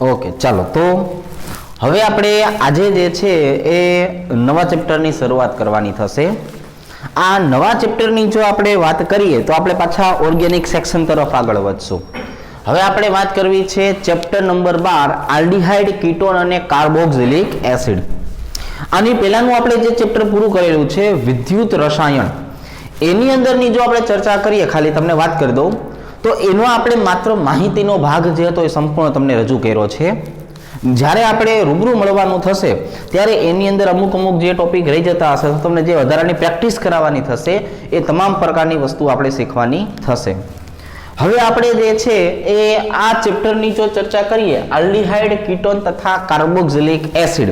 Okay, ચાલો તો હવે આપણે આજે જે છે એ નવા ચેપ્ટરની શરૂઆત કરવાની થશે. આ નવા ચેપ્ટરની જો આપણે વાત કરીએ તો આપણે પાછા ઓર્ગેનિક સેક્શન તરફ આગળ વધશું. હવે આપણે વાત કરવી છે ચેપ્ટર નંબર 12 આલ્ડીહાઇડ, કીટોન અને કાર્બોક્સિલિક એસિડ. આની પહેલાનું આપણે જે ચેપ્ટર પૂરું કરેલું છે વિદ્યુત રસાયણ, એની અંદરની જો આપણે ચર્ચા કરીએ, ખાલી તમને વાત કરી દઉં તો એનો આપણે માત્ર માહિતીનો ભાગ જે હતો એ સંપૂર્ણ તમને રજૂ કર્યો છે. જ્યારે આપણે રૂબરૂ મળવાનું થશે ત્યારે એની અંદર અમુક જે ટોપિક રહી જતા હશે તો તમને જે વધારાની પ્રેક્ટિસ કરાવવાની થશે એ તમામ પ્રકારની વસ્તુ આપણે શીખવાની થશે. હવે આપણે જે છે એ આ ચેપ્ટરની જો ચર્ચા કરીએ આલ્ડીહાઇડ, કીટોન તથા કાર્બોક્સિલિક એસિડ,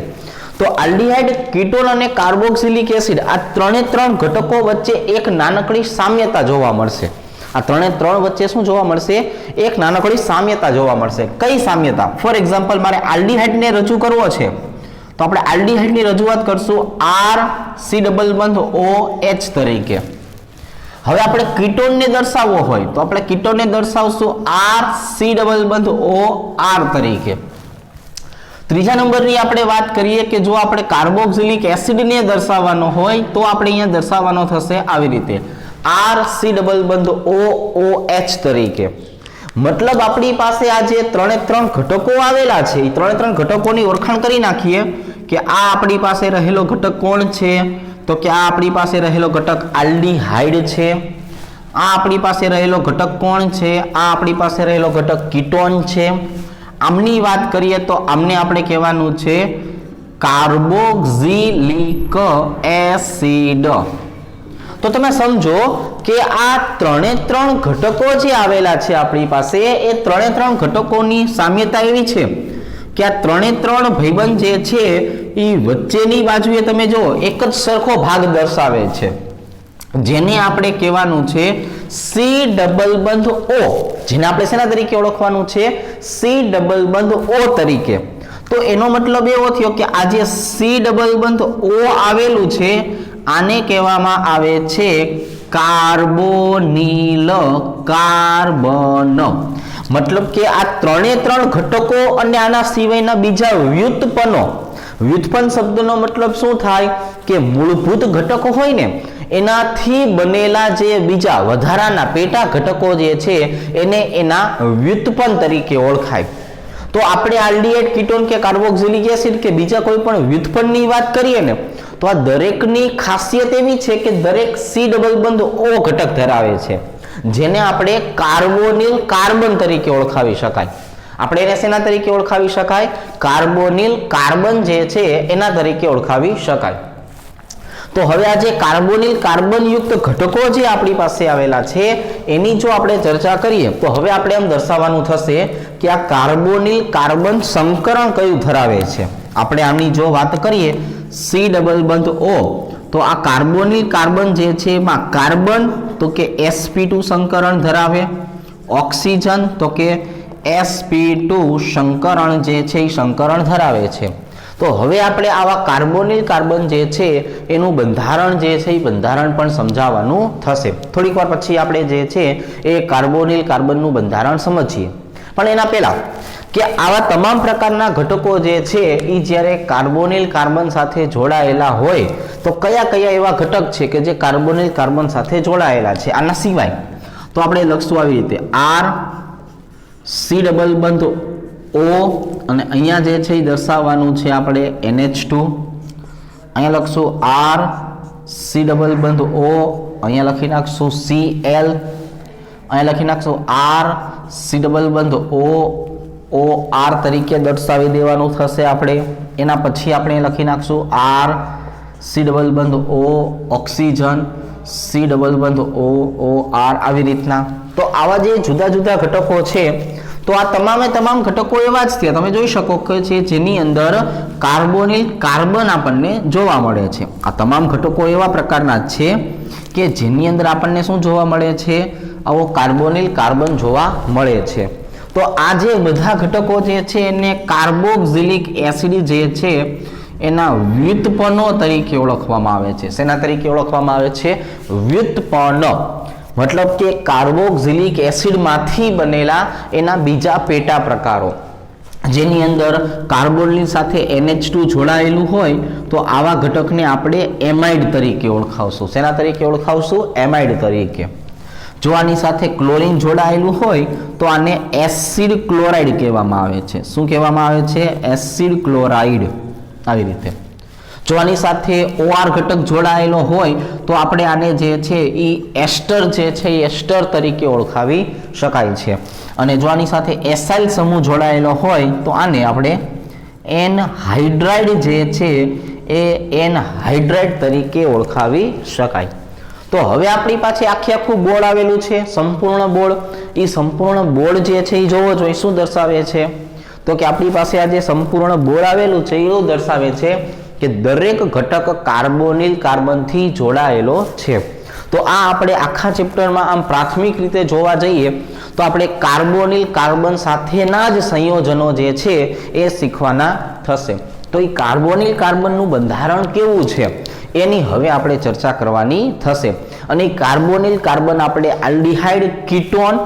તો આલ્ડીહાઇડ, કીટોન અને કાર્બોક્સિલિક એસિડ આ ત્રણે ત્રણ ઘટકો વચ્ચે એક નાનકડી સામ્યતા જોવા મળશે. આ ત્રણે ત્રણ વચ્ચે શું જોવા મળશે? એક નાનકડી સામ્યતા જોવા મળશે. કઈ સામ્યતા? ફોર એક્ઝામ્પલ, મારે આલ્ડીહાઇડને રજૂ કરવો છે તો આપણે આલ્ડીહાઇડની રજૂઆત કરશું આર સી ડબલ બંધ OH તરીકે. હવે આપણે કીટોનને દર્શાવવો હોય તો આપણે કીટોનને દર્શાવશું આર સી ડબલ બંધ OR તરીકે. ત્રીજા નંબરની આપણે વાત કરીએ કે જો આપણે કાર્બોક્સિલિક એસિડને દર્શાવવાનો હોય તો આપણે અહીંયા દર્શાવવાનો થશે આવી રીતે આર સી ડબલ બંધ OH તરીકે. મતલબ આપણી પાસે આ જે ત્રણે ત્રણ ઘટકો આવેલા છે એ ત્રણે ત્રણ ઘટકોની ઓળખાણ કરી નાખીએ કે આ આપણી પાસે રહેલો ઘટક કોણ છે, તો કે આ આપણી પાસે રહેલો ઘટક આલ્ડીહાઇડ છે. આ આપણી પાસે રહેલો ઘટક કોણ છે? આ આપણી પાસે રહેલો ઘટક કીટોન છે. આમની વાત કરીએ તો આમને આપણે કહેવાનું છે કાર્બોક્સિલિક એસિડ. તો તમે સમજો કે આ ત્રણે ત્રણ ઘટકો જે આવેલા છે આપણી પાસે એ ત્રણે ત્રણ ઘટકોની સામ્યતા એવી છે કે આ ત્રણે ત્રણ ભાઈબંધ જે છે એ વચ્ચેની બાજુએ તમે જો એક જ સરખો ભાગ દર્શાવે છે, જેને આપણે કહેવાનું છે સી ડબલ બંધ O, જેને આપણે શેના તરીકે ઓળખવાનું છે? સી ડબલ બંધ O તરીકે. તો એનો મતલબ એવો થયો કે આ જે સી ડબલ બંધ O આવેલું છે આને કહેવામાં આવે છે કાર્બોનિલ કાર્બન. મતલબ કે આ ત્રણે ત્રણ ઘટકો અને આના સિવાયના બીજા વ્યુત્પન્ન શબ્દનો મતલબ શું થાય કે મૂળભૂત ઘટકો હોય ને એનાથી બનેલા જે બીજા વધારાના પેટા ઘટકો જે છે એને એના વ્યુત્પન્ન તરીકે ઓળખાય. તો આપણે આલ્ડીહાઇડ, કીટોન કે કાર્બોક્સિલિક એસિડ કે બીજા કોઈ પણ વ્યુત્પન્નની વાત કરીએ ને તો આ દરેકની ખાસિયત એવી છે કે દરેક સી ડબલ બંધ O ઘટક ધરાવે છે, જેને આપણે કાર્બોનિલ કાર્બન તરીકે ઓળખાવી શકાય. આપણે એને શેના તરીકે ઓળખાવી શકાય? કાર્બોનિલ કાર્બન જે છે એના તરીકે ઓળખાવી શકાય. તો હવે આ જે કાર્બોનિલ કાર્બન યુક્ત ઘટકો જે આપણી પાસે આવેલા છે એની જો આપણે ચર્ચા કરીએ તો હવે આપણે એમ દર્શાવવાનું થશે કે આ કાર્બોનિલ કાર્બન સંકરણ કયું ધરાવે છે. આપણે આની જો વાત કરીએ સી ડબલ બંધ O, તો આ કાર્બોનિલ કાર્બન જે છે એમાં કાર્બન તો કે sp2 સંકરણ ધરાવે, ઓક્સિજન તો કે sp2 સંકરણ જે છે એ સંકરણ ધરાવે છે. તો હવે આપણે આવા કાર્બોનિલ કાર્બન જે છે એનું બંધારણ જે છે એ બંધારણ પણ સમજાવવાનું થશે. થોડીક વાર પછી આપણે જે છે એ કાર્બોનિલ કાર્બનનું બંધારણ સમજીએ. પણ એના પહેલા કે આવા તમામ પ્રકારના ઘટકો જે છે એ જ્યારે કાર્બોનિલ કાર્બન સાથે જોડાયેલા હોય તો કયા કયા એવા ઘટક છે કે જે કાર્બોનિલ કાર્બન સાથે જોડાયેલા છે આના સિવાય, તો આપણે લખશું આવી રીતે આર સી ડબલ બંધ O અને અહીંયા જે છે એ દર્શાવવાનું છે આપણે NH2. અહીંયા લખશું આર સી ડબલ બંધ O, અહીંયા લખી નાખશું Cl, અહીંયા લખી નાખશું આર સી ડબલ બંધ OR તરીકે દર્શાવી દેવાનું થશે આપણે. એના પછી આપણે લખી નાખશું આર સી ડબલ બંધ O ઓક્સિજન, સી ડબલ બંધ OR આવી રીતના. તો આવા જે જુદા જુદા ઘટકો છે તો આ તમામે તમામ ઘટકો એવા જ છે, તમે જોઈ શકો કે છે જેની અંદર કાર્બોનિલ કાર્બન આપણને જોવા મળે છે. આ તમામ ઘટકો એવા પ્રકારના છે કે જેની અંદર આપણને શું જોવા મળે છે? આવો કાર્બોનિલ કાર્બન જોવા મળે છે. તો આ જે બધા ઘટકો જે છે એને કાર્બોક્સિલિક એસિડ જે છે એના વ્યુત્પન્નો તરીકે ઓળખવામાં આવે છે. શેના તરીકે ઓળખવામાં આવે છે? વ્યુત્પન્ન. मतलब કે કાર્બોક્સિલિક એસિડ માંથી બનેલા એના બીજા પેટા પ્રકારો જેની અંદર કાર્બોનની સાથે NH2 જોડાયેલું હોય તો આવા ઘટકને આપણે એમાઇડ તરીકે ઓળખાવશું. શેના તરીકે ઓળખાવશું? એમાઇડ તરીકે. જો આની સાથે ક્લોરીન જોડાયેલું હોય તો આને એસિડ ક્લોરાઇડ કહેવામાં આવે છે. શું કહેવામાં આવે છે? Acid chloride. આવી રીતે જો આની સાથે OR ઘટક જોડાયેલો હોય તો આપણે આને જે છે એ એસ્ટર જે છે એ એસ્ટર તરીકે ઓળખાવી શકાય છે. અને જો આની સાથે એસાઇલ સમૂહ જોડાયેલો હોય તો આને આપણે એનહાઇડ્રાઇડ જે છે એ એનહાઇડ્રાઇડ તરીકે ઓળખાવી શકાય. તો હવે આપણી પાસે આખું બોર્ડ આવેલું છે, સંપૂર્ણ બોર્ડ. એ સંપૂર્ણ બોર્ડ જે છે એ જોવો જોઈએ શું દર્શાવે છે? તો કે આપણી પાસે આ જે સંપૂર્ણ બોર્ડ આવેલું છે એવું દર્શાવે છે કે દરેક ઘટક કાર્બોનિલ કાર્બનથી જોડાયેલો છે. તો આ આપણે આખા ચેપ્ટરમાં આમ પ્રાથમિક રીતે જોવા જઈએ તો આપણે કાર્બોનિલ કાર્બન સાથેના જ સંયોજનો જે છે એ શીખવાના થશે. તો એ કાર્બોનિલ કાર્બનનું બંધારણ કેવું છે એની હવે આપણે ચર્ચા કરવાની થશે. અને કાર્બોનિલ કાર્બન આપણે આલ્ડિહાઇડ, કીટોન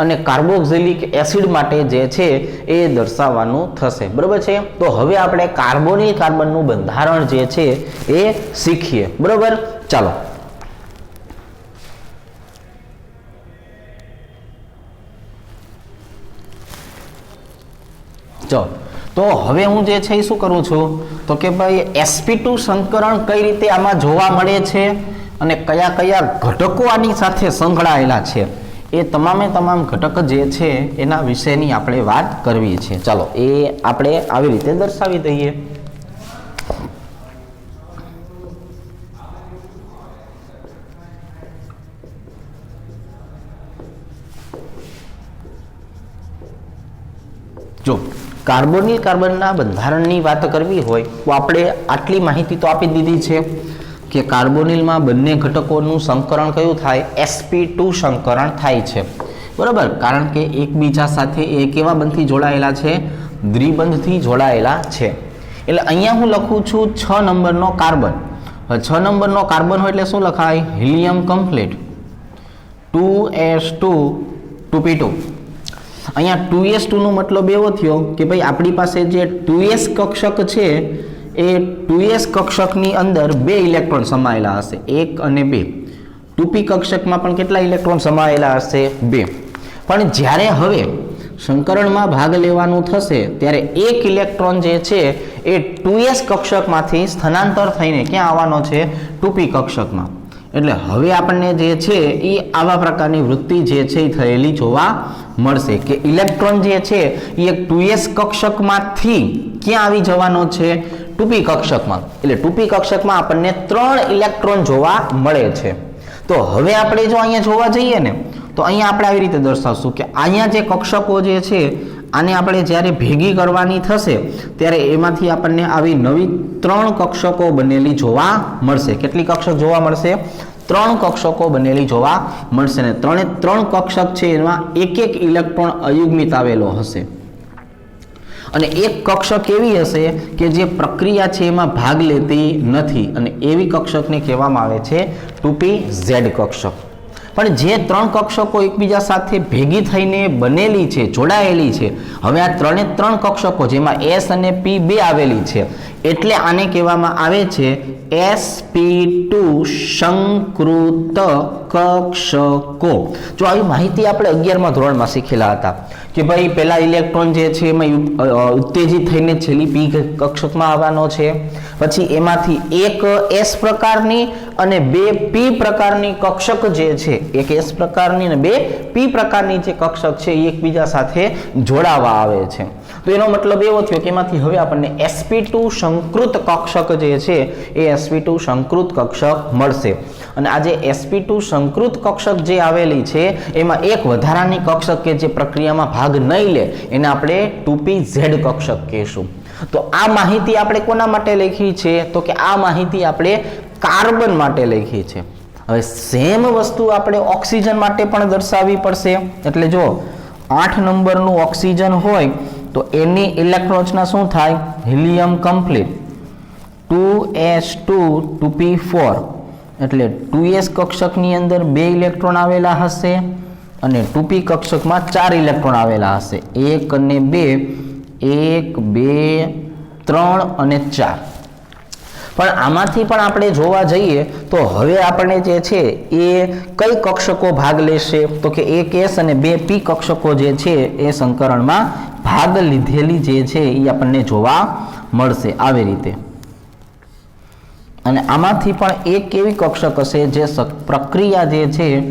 અને કાર્બોક્સિલિક એસિડ માટે જે છે એ દર્શાવવાનું થશે. બરાબર છે? તો હવે આપણે કાર્બોનિલ કાર્બનનું બંધારણ જે છે એ શીખીએ. બરાબર? ચાલો. તો હવે હું જે છે એ શું કરું છું તો કે ભાઈ sp2 સંકરણ કઈ રીતે આમાં જોવા મળે છે અને કયા કયા ઘટકો આની સાથે સંકળાયેલા છે એ તમામે તમામ ઘટક જે છે એના વિશેની આપણે વાત કરવી છે. ચાલો એ આપણે આવી રીતે દર્શાવી દઈએ. જો કાર્બોનિલ કાર્બનના બંધારણની વાત કરવી હોય તો આપણે આટલી માહિતી તો આપી દીધી છે કે કાર્બોનિલમાં બંને ઘટકોનું સંકરણ કયું થાય? sp2 સંકરણ થાય છે. બરાબર? કારણ કે એકબીજા સાથે એ કેવા બંધથી જોડાયેલા છે? દ્વિબંધથી જોડાયેલા છે. એટલે અહીંયા હું લખું છું 6 નંબરનો કાર્બન. 6 નંબરનો કાર્બન હોય એટલે શું લખાય? Helium complete 2s2 2p2. અહીંયા 2s2 નો મતલબ એવો થયો કે ભાઈ આપણી પાસે જે 2s કક્ષક છે એ 2s કક્ષકની અંદર 2 ઇલેક્ટ્રોન સમાયેલા હશે, 1 અને 2. 2p કક્ષકમાં પણ કેટલા ઇલેક્ટ્રોન સમાયેલા હશે? 2. પણ જ્યારે હવે સંકરણમાં ભાગ લેવાનું થશે ત્યારે 1 ઇલેક્ટ્રોન જે છે એ 2s કક્ષકમાંથી સ્થાનાંતર થઈને ક્યાં આવવાનો છે? 2p કક્ષકમાં. એટલે હવે આપણને જે છે એ આવા પ્રકારની વૃત્તિ જે છે એ થયેલી જોવા મળશે કે ઇલેક્ટ્રોન જે છે એ એક 2s કક્ષકમાંથી ક્યાં આવી જવાનો છે? 2p કક્ષકમાં. એટલે 2p કક્ષકમાં આપણને 3 ઇલેક્ટ્રોન જોવા મળે છે. તો હવે આપણે જો અહીંયા જોવા જઈએ ને તો અહીંયા આપણે આવી રીતે દર્શાવશું કે અહીંયા જે કક્ષકો જે છે આને આપણે જ્યારે ભેગી કરવાની થશે ત્યારે એમાંથી આપણને આવી નવી 3 કક્ષકો બનેલી જોવા મળશે. કેટલી કક્ષક જોવા મળશે? 3 કક્ષકો બનેલી જોવા મળશે ને 3 કક્ષક છે એમાં એક ઇલેક્ટ્રોન અયુગ્મિત આવેલો હશે. અને એક કક્ષક એવી હશે કે જે પ્રક્રિયા છે એમાં ભાગ લેતી નથી અને એવી કક્ષકને કહેવામાં આવે છે 2pz કક્ષક. પણ જે 3 કક્ષકો એકબીજા સાથે ભેગી થઈને બનેલી છે, જોડાયેલી છે, હવે આ 3 કક્ષકો જેમાં s અને p બે આવેલી છે એટલે આને કહેવામાં આવે છે sp2 સંકૃત કક્ષકો. જો આવી માહિતી આપણે 11મા ધોરણમાં શીખેલા હતા કે ભાઈ પહેલા ઇલેક્ટ્રોન જે છે એમાં ઉત્તેજિત થઈને છેલ્લી p કક્ષકમાં આવવાનો છે, પછી એમાંથી એક s પ્રકારની અને 2 p પ્રકારની કક્ષક જે છે, એક s પ્રકારની અને 2 p પ્રકારની જે કક્ષક છે એ એકબીજા સાથે જોડાવા આવે છે. તો એનો મતલબ એવો થયો કે એમાંથી હવે આપણને sp2 સંકૃત કક્ષક જે છે એ sp2 સંકૃત કક્ષક મળશે. અને આ જે sp2 સંકૃત કક્ષક જે આવેલી છે એમાં એક વધારાની કક્ષક કે જે પ્રક્રિયામાં ભાગ નહીં લે એને આપણે 2pz કક્ષક કહીશું. તો આ માહિતી આપણે કોના માટે લખી છે? તો કે આ માહિતી આપણે કાર્બન માટે લખી છે. હવે સેમ વસ્તુ આપણે ઓક્સિજન માટે પણ દર્શાવવી પડશે. એટલે જો 8 નંબરનું ઓક્સિજન હોય તો એની ઇલેક્ટ્રોન રચના શું થાય? Helium complete 2s2 2p4. એટલે 2s કક્ષકની અંદર 2 ઇલેક્ટ્રોન આવેલા હશે અને 2p કક્ષકમાં 4 ઇલેક્ટ્રોન આવેલા હશે, 1 અને 2 1 2 3 અને 4 પણ આમાંથી પણ આપણે જોવા જઈએ તો હવે આપણે જે છે એ કઈ કક્ષકો ભાગ લેશે તો કે 1s અને 2p કક્ષકો જે છે એ સંકરણમાં ભાગ લીધેલી જે છે એ આપણને જોવા મળશે આવી રીતે અને આમાંથી પણ એક એવી કક્ષક હશે જે પ્રક્રિયા જે છે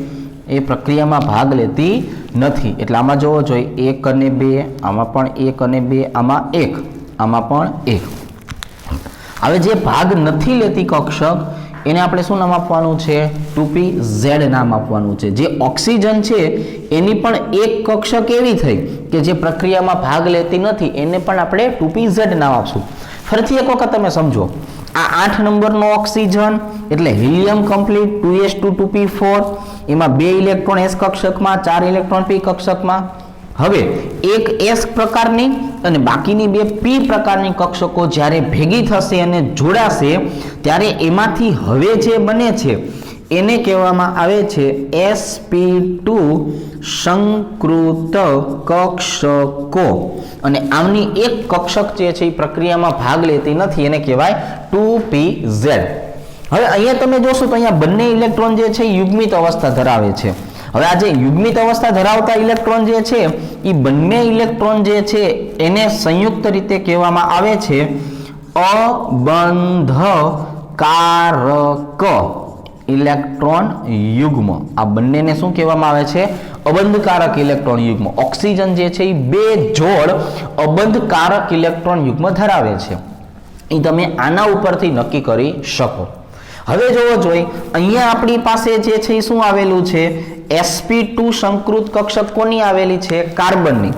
એ પ્રક્રિયામાં ભાગ લેતી નથી એટલે આમાં જોવો જોઈએ 1 અને 2 આમાં પણ 1 અને 2 આમાં 1 આમાં પણ 1 હવે જે ભાગ નથી લેતી કક્ષક એને આપણે શું નામ આપવાનું છે 2pz નામ આપવાનું છે જે ઓક્સિજન છે એની પણ એક કક્ષક એવી થઈ કે જે પ્રક્રિયામાં ભાગ લેતી નથી એને પણ આપણે 2pz નામ આપશું ફરીથી એક વખત તમે સમજો આ 8 નંબરનો ઓક્સિજન એટલે હિલિયમ કમ્પ્લીટ 2s2 2p4 એમાં 2 ઇલેક્ટ્રોન s કક્ષકમાં 4 ઇલેક્ટ્રોન p કક્ષકમાં હવે એક s પ્રકારની અને બાકીની 2 p પ્રકારની કક્ષકો જ્યારે ભેગી થશે અને જોડાશે ત્યારે એમાંથી હવે જે બને છે એને કહેવામાં આવે છે sp2 સંકૃત કક્ષકો અને આમની એક કક્ષક જે છે એ પ્રક્રિયામાં ભાગ લેતી નથી એને કહેવાય 2pz હવે અહીંયા તમે જોશો તો અહીંયા બંને ઇલેક્ટ્રોન જે છે યુગ્મિત અવસ્થા ધરાવે છે હવે આ જે યુગ્મિત અવસ્થા ધરાવતા ઇલેક્ટ્રોન જે છે એ બંને ઇલેક્ટ્રોન જે છે એને સંયુક્ત રીતે કહેવામાં આવે છે અબંધકારક ઇલેક્ટ્રોન યુગ્મ આ બંનેને શું કહેવામાં આવે છે અબંધકારક ઇલેક્ટ્રોન યુગ્મ ઓક્સિજન જે છે એ 2 જોડ અબંધકારક ઇલેક્ટ્રોન યુગ્મ ધરાવે છે એ તમે આના ઉપરથી નક્કી કરી શકો હવે જોવો જોઈએ અહીંયા આપણી પાસે જે છે એ શું આવેલું છે sp2 સંકૃત કક્ષક કોની આવેલી છે કાર્બનની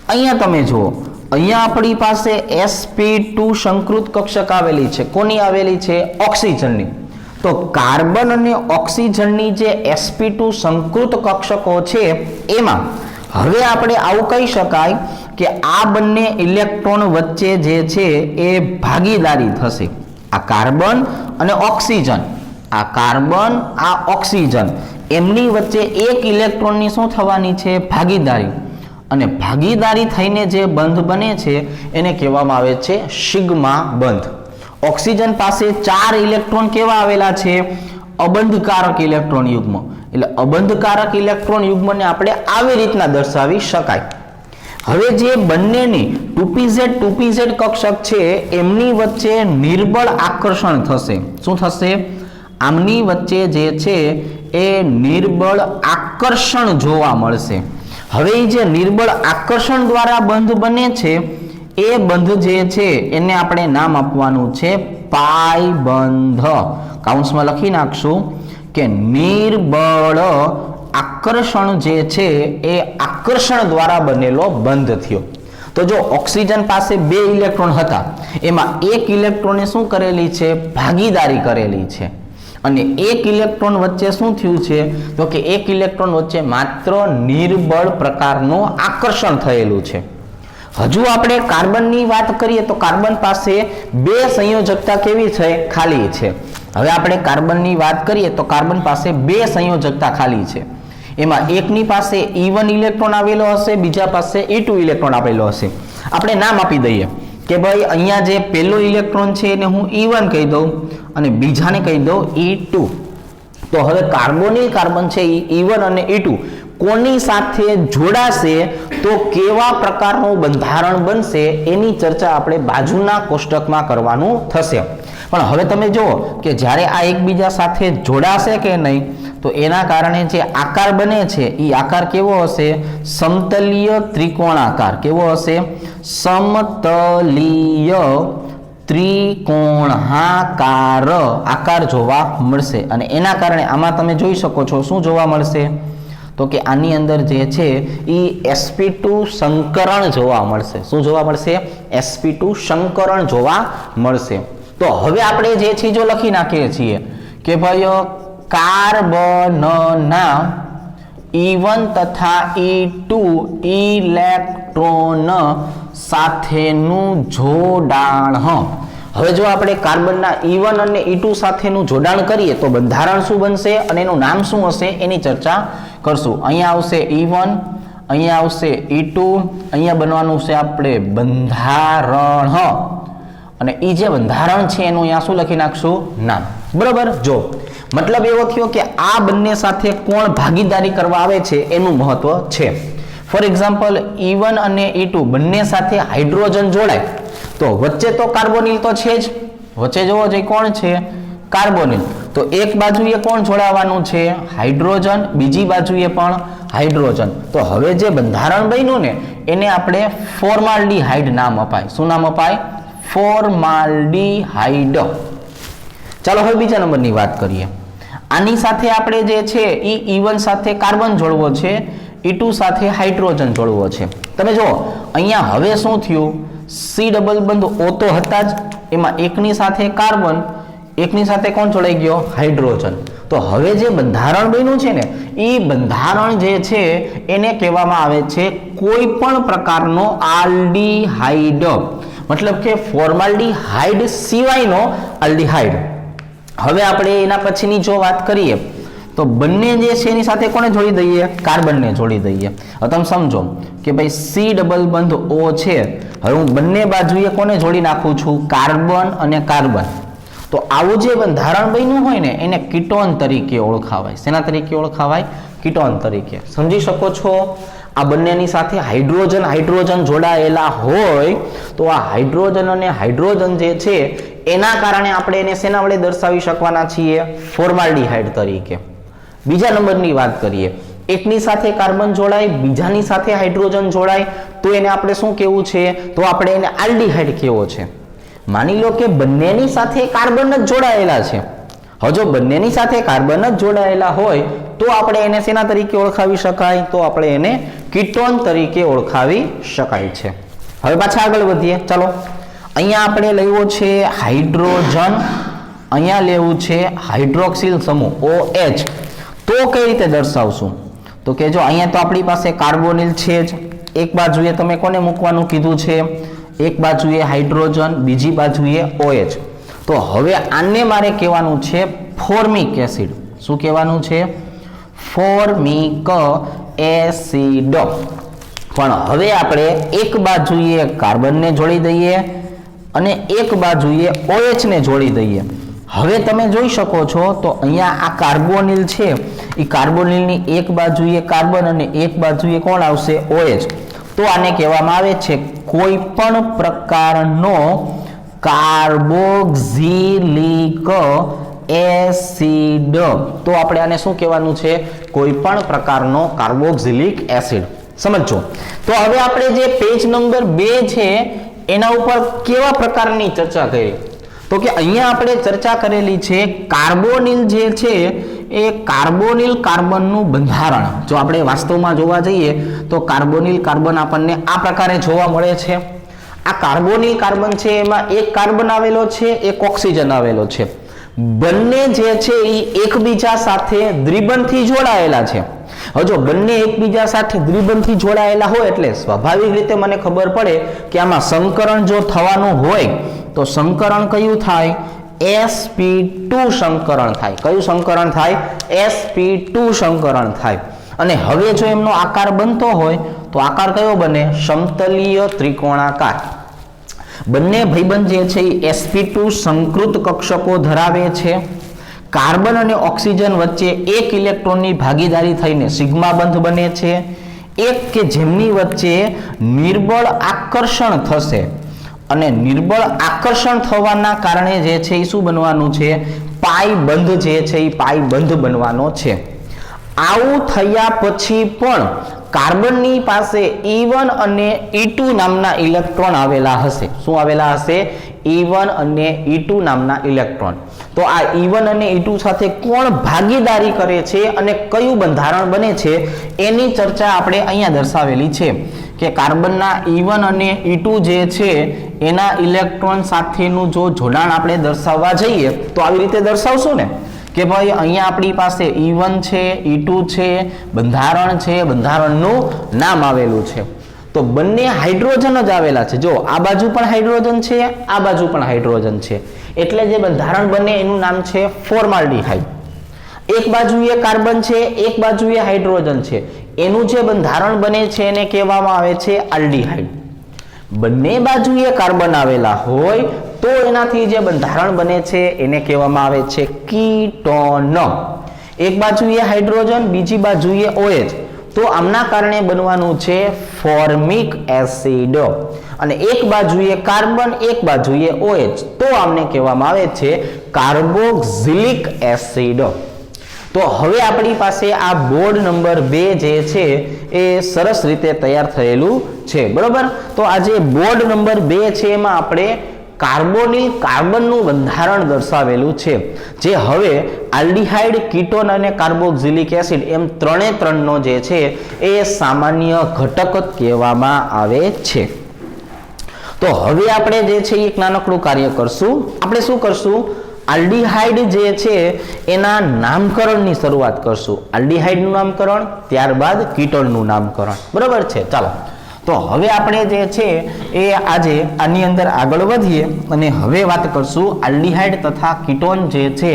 અહીંયા તમે જુઓ અહીંયા આપણી પાસે sp2 સંકૃત કક્ષક આવેલી છે કોની આવેલી છે ઓક્સિજનની તો કાર્બન અને ઓક્સિજનની જે sp2 સંકૃત કક્ષકો છે એમાં હવે આપણે આવું કહી શકાય કે આ બંને ઇલેક્ટ્રોન વચ્ચે જે છે એ ભાગીદારી થશે આ કાર્બન અને ઓક્સિજન આ કાર્બન આ ઓક્સિજન એમની વચ્ચે એક ઇલેક્ટ્રોનની શું થવાની છે ભાગીદારી અને ભાગીદારી થઈને જે બંધ બને છે એને કહેવામાં આવે છે સિગ્મા બંધ ઓક્સિજન પાસે 4 ઇલેક્ટ્રોન કેવા આવેલા છે અબંધકારક ઇલેક્ટ્રોન યુગ્મ એટલે અબંધકારક ઇલેક્ટ્રોન યુગ્મને આપણે આવી રીતના દર્શાવી શકાય હવે જે બંનેની 2pz કક્ષક છે એમની વચ્ચે નિર્બળ આકર્ષણ થશે શું થશે આમની વચ્ચે જે છે એ નિર્બળ આકર્ષણ જોવા મળશે હવે જે નિર્બળ આકર્ષણ દ્વારા બંધ બને છે એ બંધ જે છે એને આપણે નામ આપવાનું છે પાઈ બંધ કાઉન્સમાં લખી નાખશું કે નિર્બળ આકર્ષણ જે છે એ આકર્ષણ દ્વારા બનેલો બંધ થયો તો જો ઓક્સિજન પાસે 2 ઇલેક્ટ્રોન હતા એમાં એક ઇલેક્ટ્રોને શું કરેલી છે ભાગીદારી કરેલી છે અને એક ઇલેક્ટ્રોન વચ્ચે શું થયું છે તો કે એક ઇલેક્ટ્રોન વચ્ચે માત્ર નિર્બળ પ્રકારનું આકર્ષણ થયેલું છે હજુ આપણે કાર્બનની વાત કરીએ તો કાર્બન પાસે 2 સંયોજકતા કેવી છે ખાલી છે હવે આપણે કાર્બનની વાત કરીએ તો કાર્બન પાસે 2 સંયોજકતા ખાલી છે એમાં એકની પાસે E1 ઇલેક્ટ્રોન આવેલો હશે બીજા પાસે E2 ઇલેક્ટ્રોન આવેલો હશે આપણે નામ આપી દઈએ કે ભાઈ અહીંયા જે પહેલો ઇલેક્ટ્રોન છે એને હું E1 કહી દઉં અને બીજાને કહી દઉં E2 તો હવે કાર્બોનિલ કાર્બન છે E1 અને E2 કોની સાથે જોડાશે તો કેવા પ્રકારનું બંધારણ બનશે એની ચર્ચા આપણે બાજુના કોષ્ટકમાં કરવાનું થશે પણ હવે તમે જુઓ કે જ્યારે આ એકબીજા સાથે જોડાશે કે નહીં તો એના કારણે જે આકાર બને છે એ આકાર કેવો હશે સમતલીય ત્રિકોણાકાર કેવો હશે સમતલીય ત્રિકોણાકાર આકાર જોવા મળશે અને એના કારણે આમાં તમે જોઈ શકો છો શું જોવા મળશે તો કે આની અંદર જે છે એ sp2 સંકરણ જોવા મળશે શું જોવા મળશે sp2 સંકરણ જોવા મળશે તો હવે આપણે જે ચીજો લખી નાખીએ છીએ કે ભાઈ કાર્બનના E1 તથા E2 ઇલેક્ટ્રોન સાથેનું જોડાણ હવે જો આપણે કાર્બનના E1 અને E2 સાથેનું જોડાણ કરીએ તો બંધારણ શું બનશે અને એનું નામ શું હશે એની ચર્ચા કરશું અહીંયા આવશે E1 અહીંયા આવશે E2, અહીંયા બનવાનું છે આપણે બંધારણ, અને એ જે બંધારણ છે એનું અહીંયા શું લખી નાખશું? નામ. બરોબર. જો મતલબ એવો થયો કે આ બંને સાથે કોણ ભાગીદારી કરવા આવે છે એનું મહત્વ છે. ફોર એક્ઝામ્પલ E1 અને E2 બંને સાથે હાઇડ્રોજન જોડાય તો વચ્ચે તો કાર્બોનિલ તો છે જ, વચ્ચે જોવો જોઈએ કોણ છે? કાર્બોનિલ. તો એક બાજુએ કોણ જોડાવાનું છે? હાઇડ્રોજન, બીજી બાજુએ પણ હાઇડ્રોજન. તો હવે જે બંધારણ બન્યું ને એને આપણે ફોર્માલ્ડીહાઇડ નામ અપાય. શું નામ અપાય? ફોર્માલ્ડીહાઇડ. ચાલો હવે બીજા નંબરની વાત કરીએ. આની સાથે આપણે જે છે એ E1 સાથે કાર્બન જોડવો છે, E2 સાથે હાઇડ્રોજન જોડવો છે. તમે જો અહીંયા હવે શું થયું? C ડબલ બંધ O તો હતા જ, એમાં એકની સાથે કાર્બન, એકની સાથે કોણ જોડાઈ ગયો? હાઇડ્રોજન. તો હવે જે બંધારણ બન્યું છે ને એ બંધારણ જે છે એને કહેવામાં આવે છે કોઈ પણ પ્રકારનો આલ્ડીહાઇડ, મતલબ કે ફોર્માલ્ડીહાઇડ સિવાયનો આલ્ડીહાઇડ. હવે આપણે એના પછીની જો વાત કરીએ તો બંને જે છે એની સાથે કોને જોડી દઈએ? કાર્બનને જોડી દઈએ. હવે તમે સમજો કે ભાઈ C ડબલ બંધ O છે, હવે હું બંને બાજુએ કોને જોડી નાખું છું? કાર્બન અને કાર્બન. તો આવું જે બંધારણ બન્યું હોય ને એને કીટોન તરીકે ઓળખાવાય. શેના તરીકે ઓળખાવાય? કીટોન તરીકે. સમજી શકો છો? આ બંનેની સાથે હાઇડ્રોજન જોડાયેલા હોય તો આ હાઇડ્રોજન અને હાઇડ્રોજન જે છે એના કારણે આપણે એને શેના વડે દર્શાવી શકવાના છીએ? ફોર્માલ્ડીહાઇડ તરીકે. બીજા નંબરની વાત કરીએ, એકની સાથે કાર્બન જોડાય, બીજાની સાથે હાઇડ્રોજન જોડાય તો એને આપણે શું કહેવું છે? તો આપણે એને આલ્ડીહાઇડ કહેવો છે. માની લો કે બંનેની સાથે કાર્બન જ જોડાયેલા છે. હવે જો બંનેની સાથે કાર્બન જ જોડાયેલા હોય તો આપણે એને શેના તરીકે ઓળખાવી શકાય? તો આપણે એને કીટોન તરીકે ઓળખાવી શકાય છે. હવે પાછા આગળ વધીએ. ચાલો અહીંયા આપણે લેવો છે હાઇડ્રોજન, અહીંયા લેવું છે હાઇડ્રોક્સિલ સમૂહ OH. તો કઈ રીતે દર્શાવશું? તો કે જો અહીંયા તો આપણી પાસે કાર્બોનિલ છે જ, એક બાજુએ તમે કોને મૂકવાનું કીધું છે? એક બાજુએ હાઇડ્રોજન, બીજી બાજુએ OH. તો હવે આને મારે કહેવાનું છે ફોર્મિક એસિડ. શું કહેવાનું છે? Formic acid. પણ હવે આપણે એક બાજુએ કાર્બનને જોડી દઈએ અને એક બાજુએ OH ને જોડી દઈએ. હવે તમે જોઈ શકો છો તો અહીંયા આ કાર્બોનિલ છે એ કાર્બોનિલની એક બાજુએ કાર્બન અને એક બાજુએ કોણ આવશે? OH. તો આને કહેવામાં આવે છે કોઈ પણ પ્રકારનો કાર્બોક્સિલિક એસિડ. તો આપણે આને શું કહેવાનું છે? કોઈ પણ પ્રકારનો કાર્બોક્સિલિક એસિડ. સમજો. તો હવે આપણે જે પેજ નંબર 2 છે એના ઉપર કેવા પ્રકારની ચર્ચા કરી? તો કે અહીંયા આપણે ચર્ચા કરેલી છે કાર્બોનિલ જે છે એ કાર્બોનિલ કાર્બનનું બંધારણ. જો આપણે વાસ્તવમાં જોવા જઈએ તો કાર્બોનિલ કાર્બન આપણને આ પ્રકારે જોવા મળે છે. આ કાર્બોનિલ કાર્બન છે એમાં એક કાર્બન આવેલો છે, એક ઓક્સિજન આવેલો છે. બંને જે છે એ એકબીજા સાથે દ્વિબંધથી જોડાયેલા છે. હવે જો બંને એકબીજા સાથે દ્વિબંધથી જોડાયેલા હોય એટલે સ્વાભાવિક રીતે મને ખબર પડે કે આમાં સંકરણ જો થવાનું હોય તો સંકરણ કયું થાય? sp2 સંકરણ થાય. કયું સંકરણ થાય? sp2 સંકરણ થાય. અને હવે જો એમનો આકાર બનતો હોય તો આકાર કયો બને? સમતલીય ત્રિકોણાકાર. બંને ભાઈબંધ જે છે એ sp2 સંકૃત કક્ષકો ધરાવે છે. કાર્બન અને ઓક્સિજન વચ્ચે એક ઇલેક્ટ્રોનની ભાગીદારી થઈને સિગ્મા બંધ બને છે. એક કે જેમની વચ્ચે નિર્બળ આકર્ષણ થશે અને નિર્બળ આકર્ષણ થવાના કારણે જે છે એ શું બનવાનું છે? પાઈ બંધ જે છે એ પાઈ બંધ બનવાનો છે. આવું થયા પછી પણ કાર્બનની પાસે E1 અને E2 નામના ઇલેક્ટ્રોન આવેલા હશે. શું આવેલા હશે? E1 અને E2 નામના ઇલેક્ટ્રોન. તો આ E1 અને E2 સાથે કોણ ભાગીદારી કરે છે અને કયું બંધારણ બને છે એની ચર્ચા આપણે અહીંયા દર્શાવેલી છે કે કાર્બનના E1 અને E2 જે છે એના ઇલેક્ટ્રોન સાથેનું જો જોડાણ આપણે દર્શાવવા જઈએ તો આવી રીતે દર્શાવશું ને કે ભાઈ અહીંયા આપણી પાસે E1 છે, E2 છે, બંધારણ છે, બંધારણનું નામ આવેલું છે. તો બંને હાઇડ્રોજન જ આવેલા છે. જો આ બાજુ પણ હાઇડ્રોજન છે, આ બાજુ પણ હાઇડ્રોજન છે, એટલે જે બંધારણ બને એનું નામ છે ફોર્માલ્ડીહાઇડ. એક બાજુએ કાર્બન છે, એક બાજુએ હાઇડ્રોજન છે, એનું જે બંધારણ બને છે એને કહેવામાં આવે છે આલ્ડીહાઇડ. બંને બાજુએ કાર્બન આવેલા હોય તો એનાથી જે બંધારણ બને છે એને કહેવામાં આવે છે કીટોન. એક બાજુએ હાઇડ્રોજન, બીજી બાજુએ OH, તો આમના કારણે બનવાનું છે ફોર્મિક એસિડ. અને એક બાજુએ કાર્બન, એક બાજુએ OH, તો આમને કહેવામાં આવે છે કાર્બોક્સિલિક એસિડ. તો હવે આપણી પાસે આ બોર્ડ નંબર 2 જે છે એ સરસ રીતે તૈયાર થયેલું છે, બરોબર. તો આ જે બોર્ડ નંબર 2 છે એમાં આપણે કાર્બોનિલ કાર્બનનું બંધારણ દર્શાવેલું છે, જે હવે આલ્ડીહાઇડ, કીટોન અને કાર્બોક્સિલિક એસિડ એમ ત્રણે ત્રણનો જે છે એ સામાન્ય ઘટક કહેવામાં આવે છે. તો હવે આપણે જે છે એક નાનકડું કાર્ય કરશું. આપણે શું કરશું? આલ્ડીહાઇડ જે છે એના નામકરણની શરૂઆત કરશું. આલ્ડીહાઇડનું નામકરણ, ત્યારબાદ કીટોનનું નામકરણ, બરોબર છે. ચાલો, તો હવે આપણે જે છે એ આજે આની અંદર આગળ વધીએ અને હવે વાત કરશું આલ્ડીહાઇડ તથા કીટોન જે છે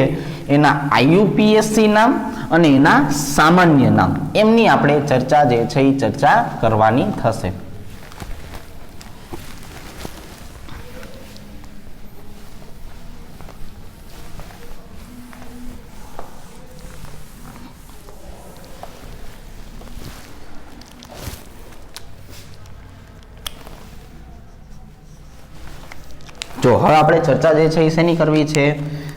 એના IUPAC નામ અને એના સામાન્ય નામ, એમની આપણે ચર્ચા જે છે એ ચર્ચા કરવાની થશે. જો હવે આપણે ચર્ચા જે છે એ શેની કરવી છે?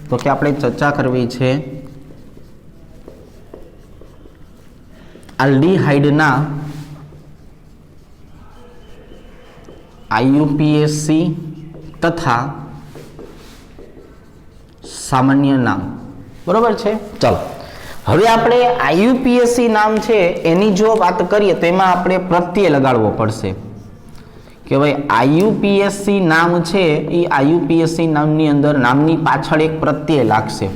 તો કે આપણે ચર્ચા કરવી છે આલ્ડીહાઇડના IUPAC તથા સામાન્ય નામ, બરોબર છે. ચાલો, હવે આપણે IUPAC નામ છે એની જો વાત કરીએ તો એમાં આપણે પ્રત્યય લગાડવો પડશે કે ભાઈ IUPAC નામ છે એ IUPAC નામની અંદર નામની પાછળ એક પ્રત્યય લાગશે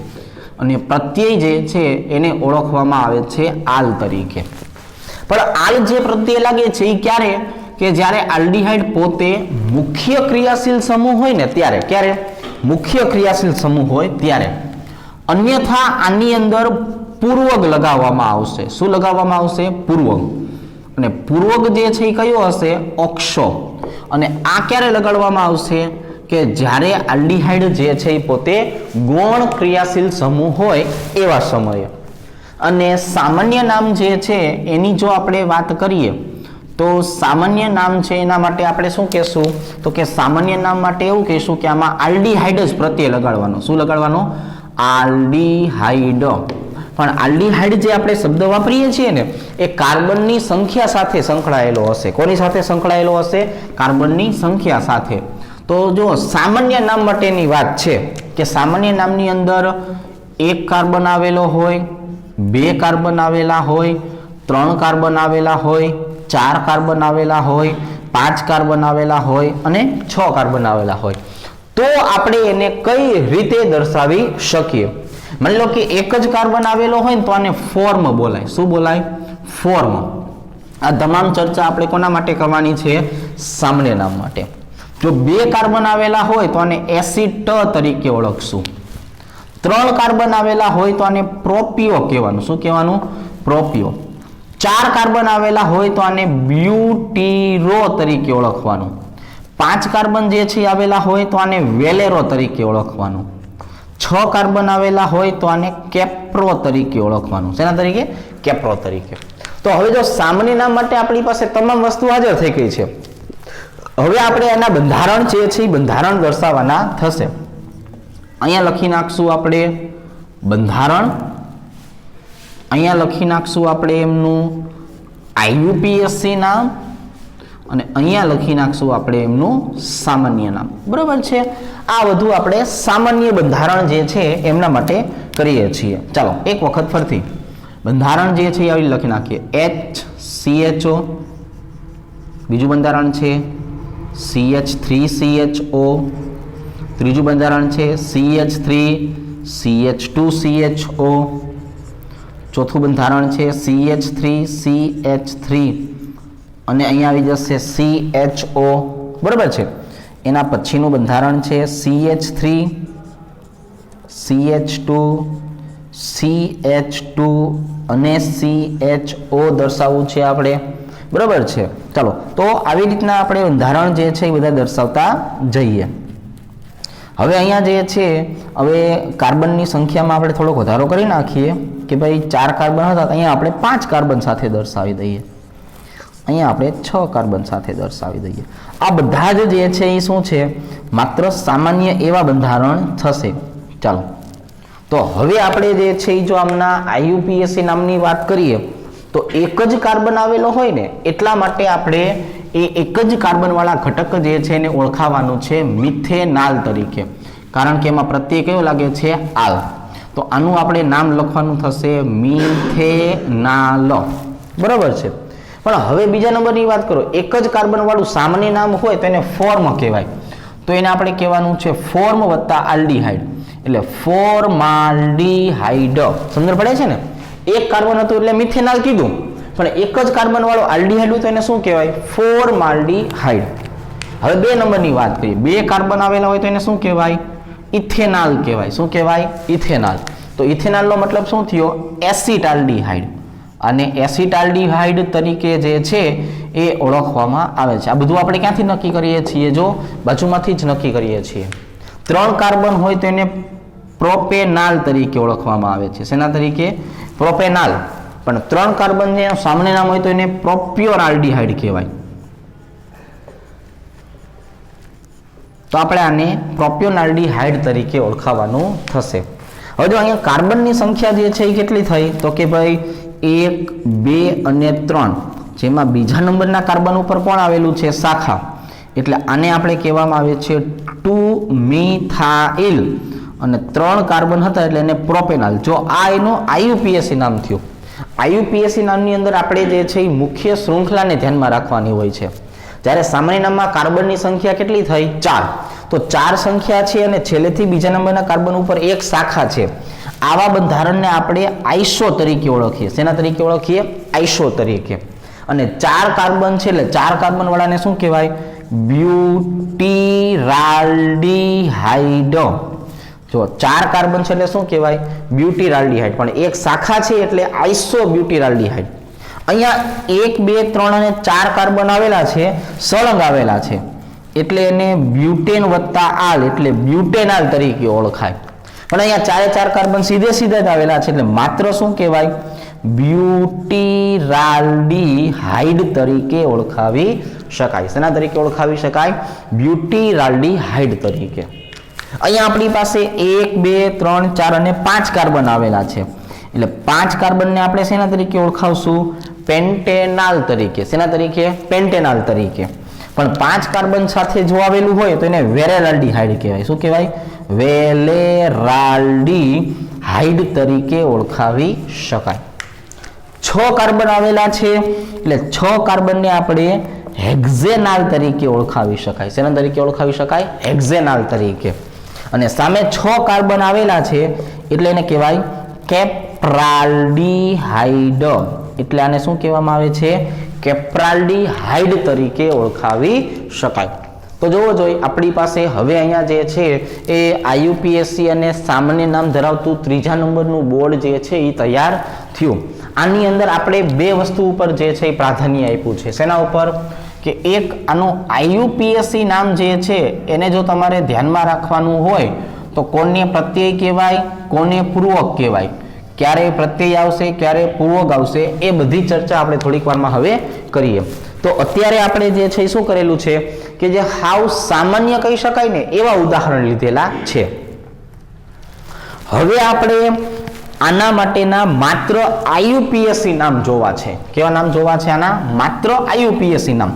અને પ્રત્યય જે છે એને ઓળખવામાં આવે છે આલ તરીકે. પણ આલ જે પ્રત્યય લાગે છે એ ક્યારે? કે જ્યારે આલ્ડીહાઇડ પોતે મુખ્ય ક્રિયાશીલ સમૂહ હોય ને ત્યારે. ક્યારે? મુખ્ય ક્રિયાશીલ સમૂહ હોય ત્યારે. અન્યથા આની અંદર પૂર્વક લગાવવામાં આવશે. શું લગાવવામાં આવશે? પૂર્વક. અને પૂર્વક જે છે એ કયો હશે? ઓક્સો. અને આ ક્યારે લગાડવામાં આવશે? કે જ્યારે આલ્ડીહાઇડ જે છે એ પોતે ગૌણ ક્રિયાશીલ સમૂહ હોય એવા સમયે. અને સામાન્ય નામ જે છે એની જો આપણે વાત કરીએ તો સામાન્ય નામ છે એના માટે આપણે શું કહેશું? તો કે સામાન્ય નામ માટે એવું કહેશું કે આમાં આલ્ડીહાઇડ જ પ્રત્યય લગાડવાનો. શું લગાડવાનો? આલ્ડીહાઇડ. પણ આલ્ડીહાઇડ જે આપણે શબ્દ વાપરીએ છીએ ને એ કાર્બનની સંખ્યા સાથે સંકળાયેલો હશે. કોની સાથે સંકળાયેલો હશે? કાર્બનની સંખ્યા સાથે. તો જો સામાન્ય નામ માટેની વાત છે કે સામાન્ય નામની અંદર એક કાર્બન આવેલો હોય, બે કાર્બન આવેલા હોય, ત્રણ કાર્બન આવેલા હોય, ચાર કાર્બન આવેલા હોય, પાંચ કાર્બન આવેલા હોય અને 6 કાર્બન આવેલા હોય, તો આપણે એને કઈ રીતે દર્શાવી શકીએ? માની લો કે એક જ કાર્બન આવેલો હોય ને તો આને ફોર્મ બોલાય. શું બોલાય? ફોર્મ. આ તમામ ચર્ચા આપણે કોના માટે કરવાની છે? સામાન્ય નામ માટે. જો બે કાર્બન આવેલા હોય તો આને એસિડ તરીકે ઓળખશું. ત્રણ કાર્બન આવેલા હોય તો આને પ્રોપિયો કહેવાનું. શું કહેવાનું? પ્રોપિયો. ચાર કાર્બન આવેલા હોય તો આને બ્યુટીરો તરીકે ઓળખવાનું. પાંચ કાર્બન જે છે આવેલા હોય તો આને વેલેરો તરીકે ઓળખવાનું. 6 કાર્બન આવેલા હોય તો આને કેપ્રો તરીકે ઓળખવાનું. શેના તરીકે? કેપ્રો તરીકે. તો હવે જો સામાન્ય નામ માટે આપણી પાસે તમામ વસ્તુ હાજર થઈ ગઈ છે. હવે આપણે એના બંધારણ જે છે એ બંધારણ દર્શાવવાના થશે. અહીંયા લખી નાખશું આપણે બંધારણ. અહીંયા લખી નાખશું આપણે એમનું IUPAC નામ અને અહીંયા લખી નાખશું આપણે એમનું સામાન્ય નામ. બરોબર છે? આ બધું આપણે સામાન્ય બંધારણ જે છે એમના માટે કરીએ છીએ. ચાલો એક વખત ફરતી બંધારણ જે છે આવી લખી નાખીએ. HCHO. બીજું બંધારણ છે CH3CHO. ત્રીજું બંધારણ છે CH3CH2CHO. ચોથું બંધારણ છે CH3CH3 અને અહીંયા આવી જશે CHO. બરાબર છે? એના પછીનું બંધારણ છે CH3CH2 CH2 અને CHO દર્શાવવું છે આપણે, બરાબર છે। ચાલો તો આવી રીતના આપણે ઉદાહરણ જે છે એ બધા દર્શાવતા જઈએ। હવે અહીંયા જે છે હવે કાર્બનની સંખ્યામાં આપણે થોડોક વધારો કરી નાખીએ કે ભાઈ 4 કાર્બન હતા, અહીંયા આપણે 5 કાર્બન સાથે દર્શાવી દઈએ, અહીંયા આપણે 6 કાર્બન સાથે દર્શાવી દઈએ। આ બધા જ જે છે એ શું છે, માત્ર સામાન્ય એવા બંધારણ થશે। ચાલો તો હવે આપણે જે છે જો આમના IUPAC નામની વાત કરીએ તો એક જ કાર્બન આવેલો હોય ને એટલા માટે આપણે એ એક જ કાર્બન વાળા ઘટક જે છે એને ઓળખાવાનું છે મિથેનાલ તરીકે, કારણ કે એમાં પ્રત્યય કયો લાગે છે, આલ। તો આનું આપણે નામ લખવાનું થશે મિથેનાલ, બરાબર છે। પણ હવે બીજા નંબરની વાત કરો, એક જ કાર્બન વાળું સામાન્ય નામ હોય તો એને ફોર્મ કહેવાય, તો એને આપણે કહેવાનું છે ફોર્મ વત્તા આલ્ડીહાઇડ, એટલે ફોર્માલ્ડીહાઇડ। સમજણ પડે છે ને, એક કાર્બન હતું એટલે મિથેનાલ કીધું, પણ એક જ કાર્બન વાળો આલ્ડીહાઇડ હોય તો એને શું કહેવાય, ફોર્માલ્ડીહાઇડ। હવે બે નંબરની વાત કરીએ, બે કાર્બન આવેલા હોય તો એને શું કહેવાય, ઇથેનાલ કહેવાય। શું કહેવાય, ઇથેનાલ। તો ઇથેનાલનો મતલબ શું થયો, એસિટાલ્ડીહાઇડ, અને એસિટાલ્ડીહાઇડ તરીકે જે છે એ ઓળખવામાં આવે છે। આ બધું આપણે ક્યાંથી નક્કી કરીએ છીએ, જો બાજુમાંથી જ નક્કી કરીએ છીએ। 3 કાર્બન હોય તો એને પ્રોપેનાલ તરીકે ઓળખવામાં આવે છે। શેના તરીકે, પ્રોપેનાલ। પણ 3 કાર્બન જે સામાન્ય નામ હોય તો એને પ્રોપ્યોરાલ્ડીહાઇડ કહેવાય, તો આપણે આને પ્રોપ્યોનાલ્ડીહાઇડ તરીકે ઓળખાવાનું થશે। હવે જો અહીંયા કાર્બનની સંખ્યા જે છે એ કેટલી થઈ, તો કે ભાઈ 1, 2 અને 3, જેમાં બીજા નંબરના કાર્બન ઉપર કોણ આવેલું છે, શાખા, એટલે આને આપણે કહેવામાં આવે છે 2 મિથાઇલ, અને 3 કાર્બન હતા એટલે એને પ્રોપેનાલ। જો આ એનું IUPAC નામ થયું। IUPAC નામની અંદર આપણે જે છે એ મુખ્ય શૃંખલાને ધ્યાનમાં રાખવાની હોય છે। જ્યારે સામાન્ય નામમાં કાર્બનની સંખ્યા કેટલી થઈ, 4, તો 4 સંખ્યા છે અને છેલ્લેથી બીજા નંબરના કાર્બન ઉપર એક શાખા છે, આવા બંધારણને આપણે આઈસો તરીકે ઓળખીએ। શેના તરીકે ઓળખીએ, આઈસો તરીકે। અને 4 કાર્બન છે એટલે 4 કાર્બન વાળાને શું કહેવાય, બ્યુટીરાલ્ડીહાઇડ। જો 4 કાર્બન છે એટલે શું કહેવાય, બ્યુટીરાલ્ડીહાઇડ, પણ એક શાખા છે એટલે આઈસો બ્યુટીરાલ્ડીહાઇડ। અહીંયા 1, 2, 3 અને 4 કાર્બન આવેલા છે, સળંગ આવેલા છે, એટલે એને બ્યુટેન વત્તા આલ એટલે બ્યુટેનાલ તરીકે ઓળખાય। પણ અહીંયા 4 કાર્બન સીધે સીધા જ આવેલા છે એટલે માત્ર શું કહેવાય, બ્યુટીરાલ્ડીહાઇડ તરીકે ઓળખાવી શકાય। શેના તરીકે ઓળખાવી શકાય, બ્યુટીરાલ્ડીહાઇડ તરીકે। અહીંયા આપણી પાસે 1, 2, 3, 4 અને 5 કાર્બન આવેલા છે, એટલે 5 કાર્બનને આપણે શેના તરીકે ઓળખાવશું, પેન્ટેનાલ તરીકે। શેના તરીકે, પેન્ટેનાલ તરીકે। પણ 5 કાર્બન સાથે જો આવેલું હોય તો એને વેલેરાલ્ડીહાઇડ કહેવાય। શું કહેવાય, વેલેરાલ્ડીહાઇડ તરીકે ઓળખાવી શકાય। 6 કાર્બન આવેલા છે એટલે 6 કાર્બનને આપણે હેક્ઝેનાલ તરીકે ઓળખાવી શકાય। શેના તરીકે ઓળખાવી શકાય, હેક્ઝેનાલ તરીકે। અને સામે 6 કાર્બન આવેલા છે એટલે એને કહેવાય કેપ્રાલ્ડીહાઇડ, એટલે આને શું કહેવામાં આવે છે, કેપ્રાલ્ડીહાઇડ તરીકે ઓળખાવી શકાય। તો જોવો જોઈએ આપણી પાસે હવે અહીંયા જે છે એ IUPAC અને સામાન્ય નામ ધરાવતું ત્રીજા નંબરનું બોર્ડ જે છે એ તૈયાર થયું। આની અંદર આપણે બે વસ્તુ ઉપર જે છે એ પ્રાધાન્ય આપ્યું છે। શેના ઉપર, કે એક આનું IUPAC નામ જે છે એને જો તમારે ધ્યાનમાં રાખવાનું હોય તો કોને પ્રત્યય કહેવાય, કોને પૂર્વક કહેવાય, ક્યારે પ્રત્યય આવશે, ક્યારે પૂર્વક આવશે, એ બધી ચર્ચા આપણે થોડીક વારમાં હવે કરીએ। તો અત્યારે આપણે જે છે શું કરેલું છે કે જે હાવ સામાન્ય કહી શકાય ને એવા ઉદાહરણ લીધેલા છે। હવે આપણે આના માટેના માત્ર IUPAC નામ જોવા છે। કેવા નામ જોવા છે આના, માત્ર IUPAC નામ,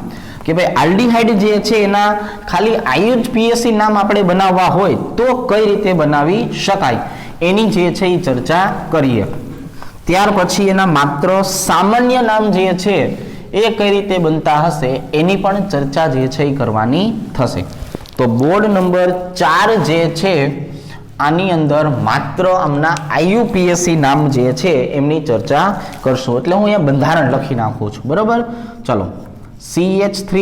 કે ભાઈ આલ્ડીહાઇડ જે છે એના ખાલી IUPAC નામ આપણે બનાવવા હોય તો કઈ રીતે બનાવી શકાય એની જે છે એ ચર્ચા કરીએ। ત્યાર પછી એના માત્ર સામાન્ય નામ જે છે એ કઈ રીતે બનતા હશે એની પણ ચર્ચા જે છે એ કરવાની થશે। તો બોર્ડ નંબર 4 જે છે આની અંદર માત્ર આમના IUPAC નામ જે છે એમની ચર્ચા કરશું। એટલે હું અહીંયા બંધારણ લખી નાખું છું, બરાબર। ચલો, CH3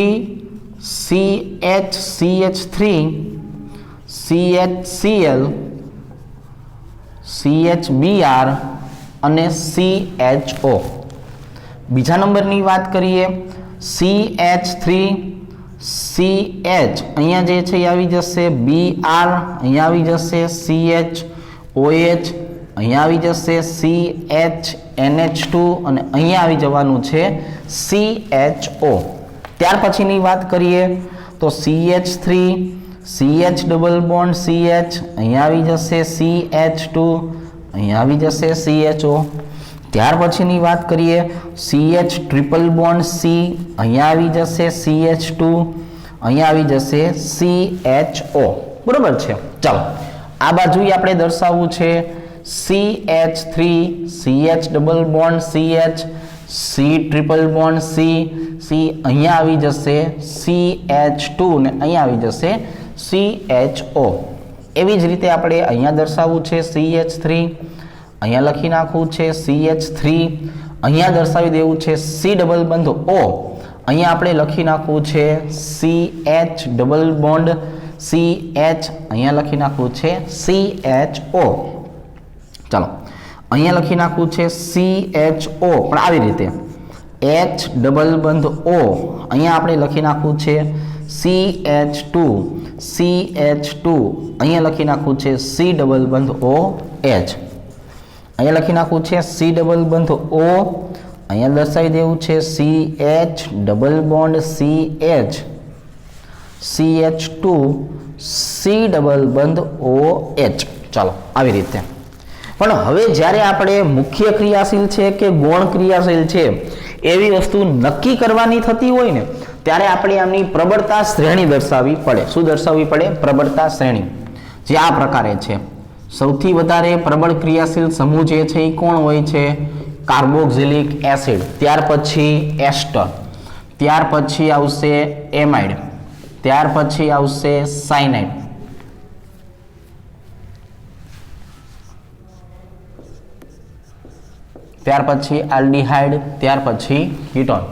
CH CH3 CHCl CHBr અને CHO. બીજા નંબરની વાત કરીએ CH3CH, અહીંયા જે છે એ આવી જશે Br, અહીંયા આવી જશે CHOH, અહીંયા આવી જશે CHNH2 અને અહીંયા આવી જવાનું છે CHO. ત્યાર પછીની વાત કરીએ તો CH3 CH double bond CH, અહીંયા આવી જશે CH2, અહીંયા આવી જશે CHO. ત્યાર પછીની વાત કરીએ CH ટ્રિપલ બોન્ડ C, અહીંયા આવી જશે CH2, અહીંયા આવી જશે CHO. બરોબર છે. ચાલો આ બાજુ આપણે દર્શાવવું છે CH3 CH double bond CH, C triple bond C, અહીંયા આવી જશે CH2 ને અહીંયા આવી જશે CHO. એવી જ રીતે આપણે અહીંયા દર્શાવવું છે CH3, અહીંયા લખી નાખવું છે CH3, અહીંયા દર્શાવી દેવું છે C ડબલ બંધ O, અહીંયા આપણે લખી નાખવું છે CH ડબલ બોન્ડ CH, અહીંયા લખી નાખવું છે CHO. ચાલો અહીંયા લખી નાખવું છે CHO પણ આવી રીતે H ડબલ બંધ O, અહીંયા આપણે લખી નાખવું છે CH2, અહીંયા લખી નાખવું છે C ડબલ બંધ OH, અહીંયા લખી નાખવું છે C ડબલ બંધ O, અહીંયા દર્શાવી દેવું છે CH double bond CH, CH2, C double બંધ OH. ચાલો આવી રીતે. પણ હવે જ્યારે આપણે મુખ્ય ક્રિયાશીલ છે કે ગૌણ ક્રિયાશીલ છે એવી વસ્તુ નક્કી કરવાની થતી હોય ને ત્યારે આપણે આમની પ્રબળતા શ્રેણી દર્શાવવી પડે. શું દર્શાવવી પડે? પ્રબળતા શ્રેણી. જે આ પ્રકારે છે. સૌથી વધારે પ્રબળ ક્રિયાશીલ સમૂહ જે છે એ કોણ હોય છે? કાર્બોક્સિલિક એસિડ, ત્યાર પછી એસ્ટર, ત્યાર પછી આવશે એમાઇડ, ત્યાર પછી આવશે સાયનાઇડ, ત્યાર પછી આલ્ડીહાઇડ, ત્યાર પછી કીટોન.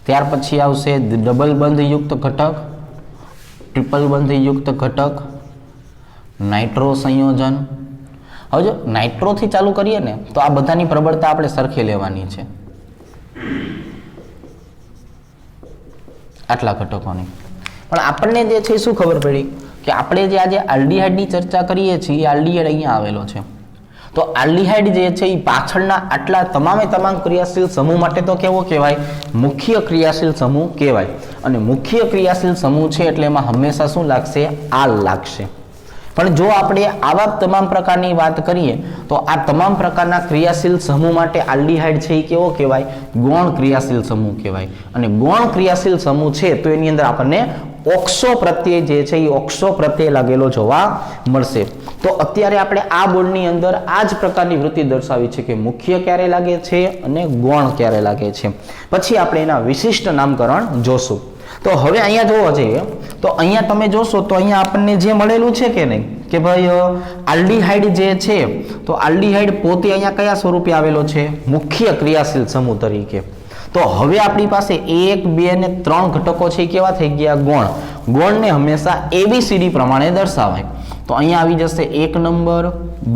ત્યાર પછી આવશે ડબલ બંધ યુક્ત ઘટક, ટ્રિપલ બંધ યુક્ત ઘટક, નાઇટ્રો સંયોજન. હવે જો નાઇટ્રોથી ચાલુ કરીએ ને તો આ બધાની પ્રબળતા આપણે સરખી લેવાની છે, આટલા ઘટકોની. પણ આપણને જે છે શું ખબર પડી કે આપણે જે આજે આલ્ડીહાઇડની ચર્ચા કરીએ છીએ એ આલ્ડીહાઇડ અહીંયા આવેલો છે. તો આલ્ડીહાઇડ જે છે એ પાછળના આટલા તમામે તમામ ક્રિયાશીલ સમૂહ માટે તો કેવો કહેવાય? મુખ્ય ક્રિયાશીલ સમૂહ કહેવાય. અને મુખ્ય ક્રિયાશીલ સમૂહ છે એટલે એમાં હંમેશા શું લાગશે? આલ લાગશે. પણ જો આપણે આવા તમામ પ્રકારની વાત કરીએ તો આ તમામ પ્રકારના ક્રિયાશીલ સમૂહ માટે આલ્ડીહાઇડ છે એ કેવો કહેવાય? ગૌણ ક્રિયાશીલ સમૂહ કહેવાય. અને ગૌણ ક્રિયાશીલ સમૂહ છે તો એની અંદર આપણને ઓક્સો પ્રત્યય જે છે એ ઓક્સો પ્રત્યય લાગેલો જોવા મળશે. તો અત્યારે આપણે આ બોર્ડની અંદર આ જ પ્રકારની વૃત્તિ દર્શાવી છે કે મુખ્ય ક્યારે લાગે છે અને ગૌણ ક્યારે લાગે છે. પછી આપણે એના વિશિષ્ટ નામકરણ જોશું. તો હવે અહીંયા જોવો જોઈએ તો અહીંયા તમે જોશો તો અહીંયા આપણને જે મળેલું છે કે નહીં કે ભાઈ આલ્ડીહાઇડ જે છે તો આલ્ડીહાઇડ પોતે અહીંયા કયા સ્વરૂપે આવેલો છે? મુખ્ય ક્રિયાશીલ સમૂહ તરીકે. તો હવે આપણી પાસે 1, 2 અને 3 ઘટકો છે કેવા થઈ ગયા? ગૌણ. ગૌણને હંમેશા ABCD પ્રમાણે દર્શાવાય. તો અહીંયા આવી જશે 1 નંબર,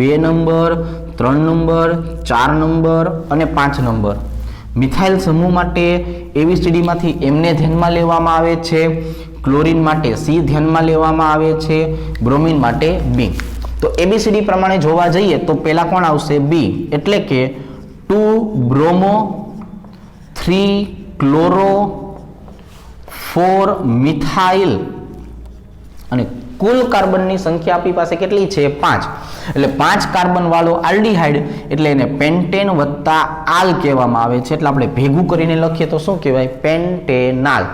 2 નંબર, 3 નંબર, 4 નંબર અને 5 નંબર. મિથાઇલ સમૂહ માટે ABCD માંથી M ને ધ્યાનમાં લેવામાં આવે છે, ક્લોરીન માટે C ધ્યાનમાં લેવામાં આવે છે, બ્રોમિન માટે B. તો ABCD પ્રમાણે જોવા જઈએ તો પહેલા કોણ આવશે? B, એટલે કે 2 બ્રોમો, 3 ક્લોરો, 4 મિથાઇલ અને કુલ કાર્બનની સંખ્યા આપણી પાસે કેટલી છે? 5. એટલે 5 કાર્બન વાળો આલ્ડીહાઇડ એટલે એને પેન્ટેન વત્તા આલ કહેવામાં આવે છે. એટલે આપણે ભેગું કરીને લખીએ તો શું કહેવાય? પેન્ટેનાલ.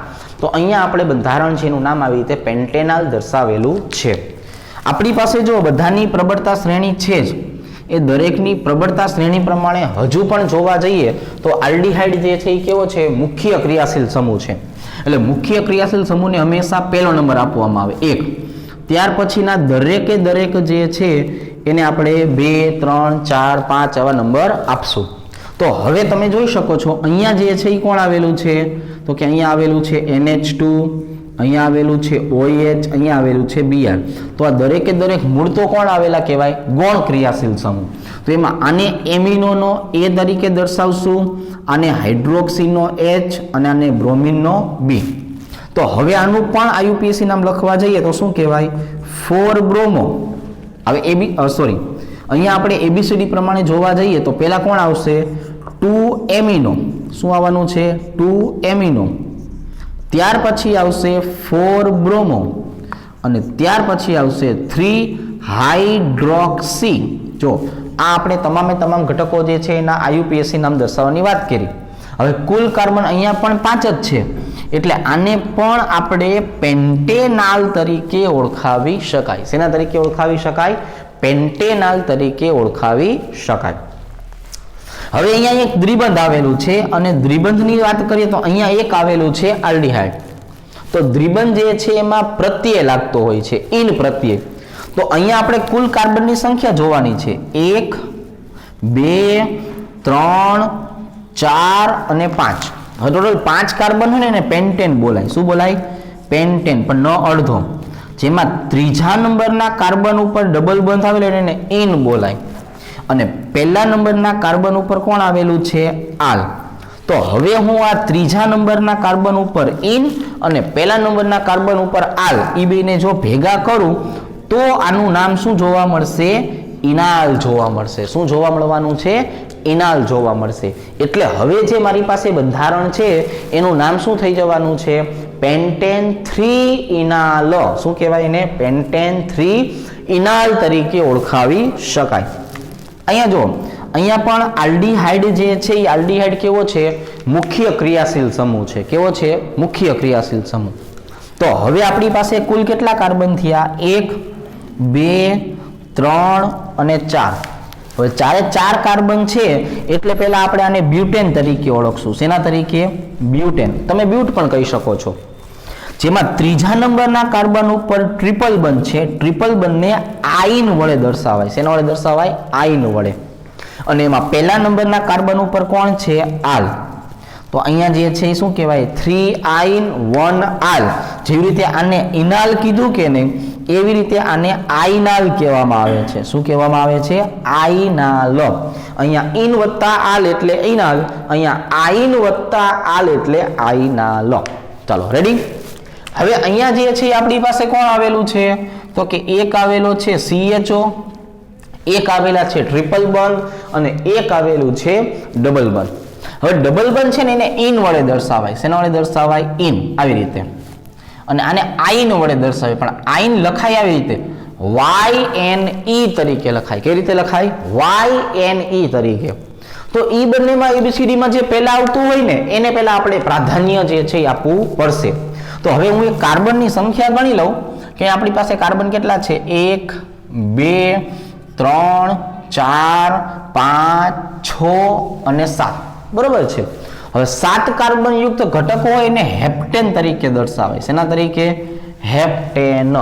તો અહીંયા આપણે બંધારણ છે એનું નામ આવી રીતે પેન્ટેનાલ દર્શાવેલું છે. આપણી પાસે જો બધાની પ્રબળતા શ્રેણી છે જ એ દરેકની પ્રબળતા શ્રેણી પ્રમાણે હજુ પણ જોવા જઈએ તો આલ્ડીહાઇડ જે છે એ કેવો છે? મુખ્ય ક્રિયાશીલ સમૂહ છે. એટલે મુખ્ય ક્રિયાશીલ સમૂહને હંમેશા પહેલો નંબર આપવામાં આવે 1. ત્યાર પછીના દરેકે દરેક જે છે એને આપણે 2, 3, 4, 5 આવા નંબર આપશું. તો હવે તમે જોઈ શકો છો અહીંયા જે છે એ કોણ આવેલું છે, તો કે અહીંયા આવેલું છે NH2, અહીંયા આવેલું છે OH, અહીંયા આવેલું છે Br. તો આ દરેકે દરેક મૂળ તો કોણ આવેલા કહેવાય, ગૌણ ક્રિયાશીલ સમૂહ. તો એમાં આને એમિનોનો A તરીકે દર્શાવશું, આને હાઇડ્રોક્સીનો H અને આને બ્રોમિનનો B. તો હવે આનું પણ IUPAC નામ લખવા જઈએ તો શું કહેવાય, 4 બ્રોમો. હવે અહીંયા આપણે ABCD પ્રમાણે જોવા જઈએ તો પહેલા કોણ આવશે, 2 એમિનો. શું આવવાનું છે, 2 એમિનો. ત્યાર પછી આવશે 4 બ્રોમો અને ત્યાર પછી આવશે 3 હાઇડ્રોક્સી. જો આ આપણે તમામ ઘટકો જે છે એના IUPAC નામ દર્શાવવાની વાત કરી. હવે કુલ કાર્બન અહીંયા પણ 5 જ છે, એટલે આને પણ આપણે પેન્ટેનાલ તરીકે ઓળખાવી શકાય. શેના તરીકે ઓળખાવી શકાય, પેન્ટેનાલ તરીકે ઓળખાવી શકાય. હવે અહીંયા એક દ્વિબંધ આવેલું છે અને દ્વિબંધની વાત કરીએ તો અહીંયા એક આવેલું છે આલ્ડીહાઇડ. તો દ્વિબંધ જે છે એમાં પ્રત્યય લાગતો હોય છે, ઇન પ્રત્યય. તો અહીંયા આપણે કુલ કાર્બનની સંખ્યા જોવાની છે, 1 2 3 4 અને 5. હવે ટોટલ 5 કાર્બન હોય ને એને પેન્ટેન બોલાય. શું બોલાય, પેન્ટેન, પણ ન અડધો. જેમાં ત્રીજા નંબરના કાર્બન ઉપર ડબલ બંધ આવેલો એને ઇન બોલાય અને પહેલા નંબરના કાર્બન ઉપર કોણ આવેલું છે, આલ. તો હવે હું આ ત્રીજા નંબરના કાર્બન ઉપર ઇન અને પહેલા નંબરના કાર્બન ઉપર આલ એ બેને જો ભેગા કરું તો આનું નામ શું જોવા મળશે, ઇનાલ જોવા મળશે. શું જોવા મળવાનું છે, ઇનાલ જોવા મળશે. એટલે હવે જે મારી પાસે બંધારણ છે એનું નામ શું થઈ જવાનું છે, પેન્ટેન 3 ઇનાલ. શું કહેવાય એને, પેન્ટેન 3 ઇનાલ તરીકે ઓળખાવી શકાય. અહીંયા જો અહીંયા પણ આલ્ડીહાઇડ જે છે એ આલ્ડીહાઇડ કેવો છે, મુખ્ય ક્રિયાશીલ સમૂહ છે. કેવો છે, મુખ્ય ક્રિયાશીલ સમૂહ. તો હવે આપણી પાસે કુલ કેટલા કાર્બન થયા, 1 2 3 અને 4. હવે 4 કાર્બન છે એટલે પહેલા આપણે આને બ્યુટેન તરીકે ઓળખશું. શેના તરીકે, બ્યુટેન. તમે બ્યુટ પણ કહી શકો છો. જેમાં ત્રીજા નંબરના કાર્બન ઉપર ટ્રિપલ બંધ છે, ટ્રિપલ બંધને આઈન વડે દર્શાવાય. શેના વડે દર્શાવાય, આઈન વડે. અને એમાં પહેલા નંબરના કાર્બન ઉપર કોણ છે, આલ. તો અહીંયા જે છે એ શું કહેવાય, 3 આઈન 1 આલ. જેવી રીતે આને ઇનાલ કીધું કે નહીં એવી રીતે આને આઈનાલ કહેવામાં આવે છે. શું કહેવામાં આવે છે, આઈનાલ. અહીંયા ઇન વત્તા આલ એટલે ઇનાલ, અહીંયા આઈન વત્તા આલ એટલે આઈનાલ. ચાલો રેડી. હવે અહીંયા જે છે આપણી પાસે કોણ આવેલું છે, તો કે એક આવેલો છે CHO, એક આવેલા છે ટ્રિપલ બંધ અને એક આવેલું છે ડબલ બંધ. હવે ડબલ બંધ છે ને એને ઇન વડે દર્શાવાય. શેના વડે દર્શાવાય, ઇન. આવી રીતે. અને આને આઈન વડે દર્શાવે, પણ આઈન લખાય આવી રીતે, YNE તરીકે લખાય. કઈ રીતે લખાય, YNE તરીકે. તો ઈ બંનેમાં ABCD માં જે પહેલા આવતું હોય ને એને પહેલા આપણે પ્રાધાન્ય જે છે આપવું પડશે. તો હવે હું એક કાર્બનની સંખ્યા ગણી લઉં કે આપણી પાસે કાર્બન કેટલા છે, 1 2 3 4 5 6 અને 7. બરોબર છે. હવે 7 કાર્બન યુક્ત ઘટકો હોય એને હેપ્ટેન તરીકે દર્શાવાય. શેના તરીકે, હેપ્ટેન.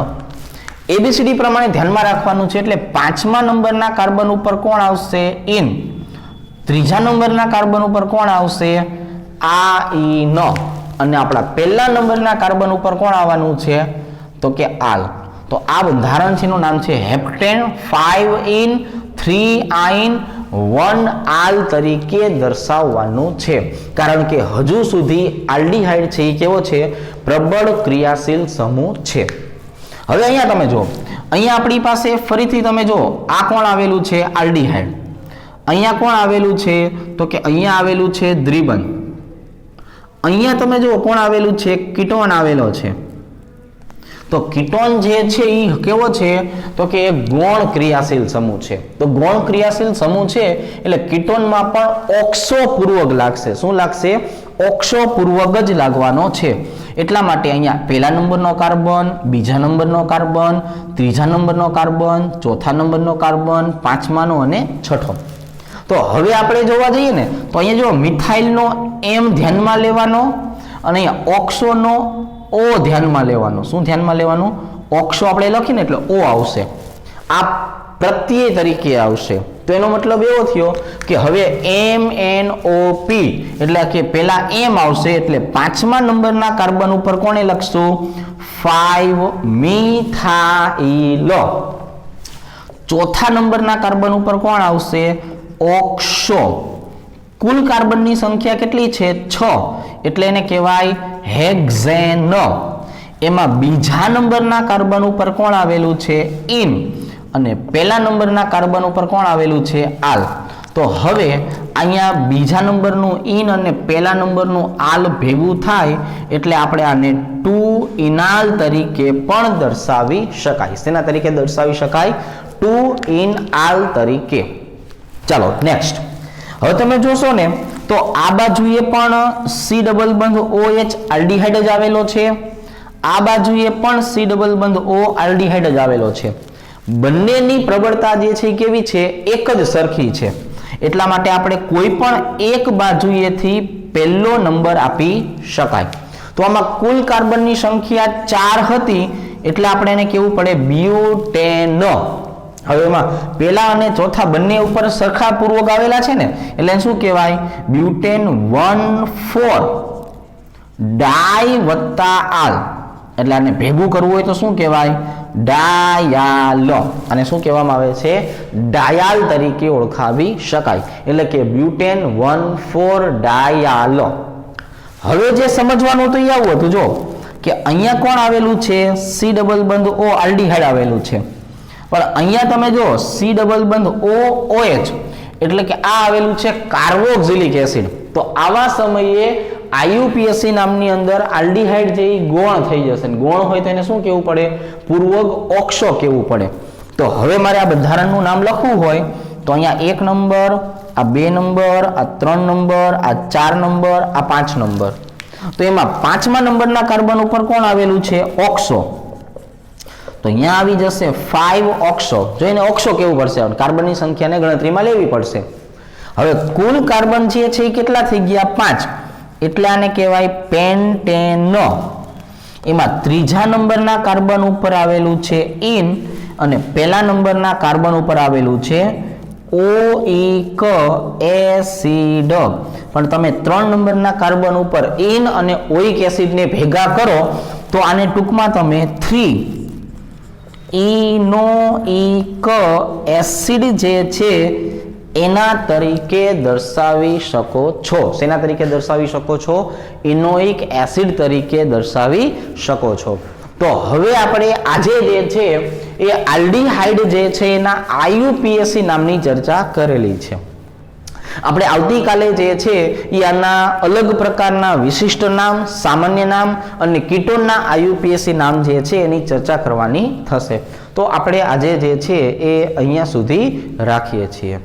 ABCD પ્રમાણે ધ્યાનમાં રાખવાનું છે. એટલે 5મા નંબરના કાર્બન ઉપર કોણ આવશે, ઇન. ત્રીજા નંબરના કાર્બન ઉપર કોણ આવશે, આઈન. અને આપણા પહેલા નંબરના કાર્બન ઉપર કોણ આવવાનું છે, તો કે આલ. તો આ બંધારણ છે એનું નામ છે હેપ્ટેન. 5 ઇન 3 આઈન 1 આલ તરીકે દર્શાવવાનું છે. કારણ કે હજુ સુધી આલ્ડીહાઇડ છે એ કેવો છે, પ્રબળ ક્રિયાશીલ સમૂહ છે. હવે અહીંયા તમે જો, અહીંયા આપણી પાસે ફરીથી તમે જો આ કોણ આવેલું છે, આલ્ડીહાઇડ. અહીંયા કોણ આવેલું છે, તો કે અહીંયા આવેલું છે દ્વિબંધ. અહીંયા તમે જો કોણ આવેલું છે, કીટોન આવેલો છે. તો કીટોન જે છે એ કેવો છે, તો કે એક ગૌણ ક્રિયાશીલ સમૂહ છે. તો ગૌણ ક્રિયાશીલ સમૂહ છે એટલે કીટોનમાં પણ ઓક્સો પૂર્વક લાગશે. શું લાગશે, ઓક્સો પૂર્વક જ લાગવાનો છે. એટલા માટે અહીંયા પહેલા નંબરનો કાર્બન, બીજા નંબરનો કાર્બન, ત્રીજા નંબરનો કાર્બન, ચોથા નંબરનો કાર્બન, 5માનો અને 6થો. તો હવે આપણે જોવા જઈએ ને તો અહીંયા જો મિથાઇલનો M ધ્યાનમાં લેવાનો અને અહીંયા ઓક્સોનો O ધ્યાનમાં લેવાનો. શું ધ્યાનમાં લેવાનું, ઓક્સો આપણે લખીને એટલે O આવશે. આ પ્રત્યય તરીકે આવશે. તો એનો મતલબ એવો થયો કે હવે MnO3 એટલે કે પહેલા M આવશે એટલે 5મા નંબરના કાર્બન ઉપર કોને લખશું 5 મિથાઇલ. ચોથા નંબરના કાર્બન ઉપર કોણ આવશે ઓક્સો. કુલ કાર્બનની સંખ્યા કેટલી છે 6 એટલે એને કહેવાય હેક્ઝેન. એમાં બીજા નંબરના કાર્બન ઉપર કોણ આવેલું છે ઇન અને પહેલા નંબરના કાર્બન ઉપર કોણ આવેલું છે આલ. તો હવે અહીંયા બીજા નંબરનું ઇન અને પહેલા નંબરનું આલ ભેગું થાય એટલે આપણે આને 2 ઇનાલ તરીકે પણ દર્શાવી શકાય. શેના તરીકે દર્શાવી શકાય 2 ઇન આલ તરીકે. ચાલો નેક્સ્ટ. હવે તમે જોશો ને તો આ બાજુએ પણ C ડબલ બંધ OH આલ્ડીહાઇડ જ આવેલો છે, આ બાજુએ પણ C ડબલ બંધ O આલ્ડીહાઇડ જ આવેલો છે. બંનેની પ્રબળતા જે છે કેવી છે એક જ સરખી છે. એટલા માટે આપણે કોઈ પણ એક બાજુએથી પહેલો નંબર આપી શકાય. તો આમાં કુલ કાર્બનની સંખ્યા 4 હતી એટલે આપણે એને કેવું પડે બ્યુટેન. હવે એમાં પહેલા અને ચોથા બંને ઉપર સરખા પૂર્વક આવેલા છે ને એટલે શું કહેવાય બ્યુટેન 1,4 ડાઈ વત્તા આલ. એટલે આને ભેગું કરવું હોય તો શું કહેવાય ડાયાલ. અને શું કહેવામાં આવે છે ડાયાલ તરીકે ઓળખાવી શકાય. એટલે કે બ્યુટેન 1,4 ડાયાલ. હવે જે સમજવાનું તો આવું હતું જો કે અહીંયા કોણ આવેલું છે C ડબલ બંધ O આલ્ડીહાઇડ આવેલું છે, પણ અહીંયા તમે જો C ડબલ બંધ OH એટલે કે આ આવેલું છે કાર્બોક્સિલિક એસિડ. તો આવા સમયે IUPAC નામની અંદર આલ્ડીહાઇડ જે ગૌણ થઈ જશે. ગૌણ હોય તો એને શું કહેવું પડે પૂર્વક ઓક્સો કહેવું પડે. તો હવે મારે આ બંધારણનું નામ લખવું હોય તો અહીંયા 1 નંબર, આ 2 નંબર, આ 3 નંબર, આ 4 નંબર, આ 5 નંબર. તો એમાં 5મા નંબરના કાર્બન ઉપર કોણ આવેલું છે ઓક્સો. તો અહીંયા આવી જશે 5 ઓક્સો. જો એને ઓક્સો કેવું પડશે કાર્બનની સંખ્યાને ગણતરીમાં લેવી પડશે. હવે કુલ કાર્બન જે છે એ કેટલા થઈ ગયા 5 એટલે આને કહેવાય પેન્ટેન. એમાં ત્રીજા નંબરના કાર્બન ઉપર આવેલું છે ઇન અને પહેલા નંબરના કાર્બન ઉપર આવેલું છે ઓઇક એસિડ. પણ તમે 3 નંબરના કાર્બન ઉપર ઇન અને ઓઇક એસિડને ભેગા કરો તો આને ટૂંકમાં તમે 3 ઇનોઇક એસિડ જે છે એના તરીકે દર્શાવી શકો છો. શેના તરીકે દર્શાવી શકો છો ઇનોઇક એસિડ તરીકે દર્શાવી શકો છો. તો હવે આપણે આજે જે છે એ આલ્ડીહાઇડ જે છે એના IUPAC નામની ચર્ચા કરેલી છે. આપણે આવતીકાલે જે છે એ આના અલગ પ્રકારના વિશિષ્ટ નામ, સામાન્ય નામ અને કીટોનના IUPAC નામ જે છે એની ચર્ચા કરવાની થશે. તો આપણે આજે જે છે એ અહીંયા સુધી રાખીએ છીએ.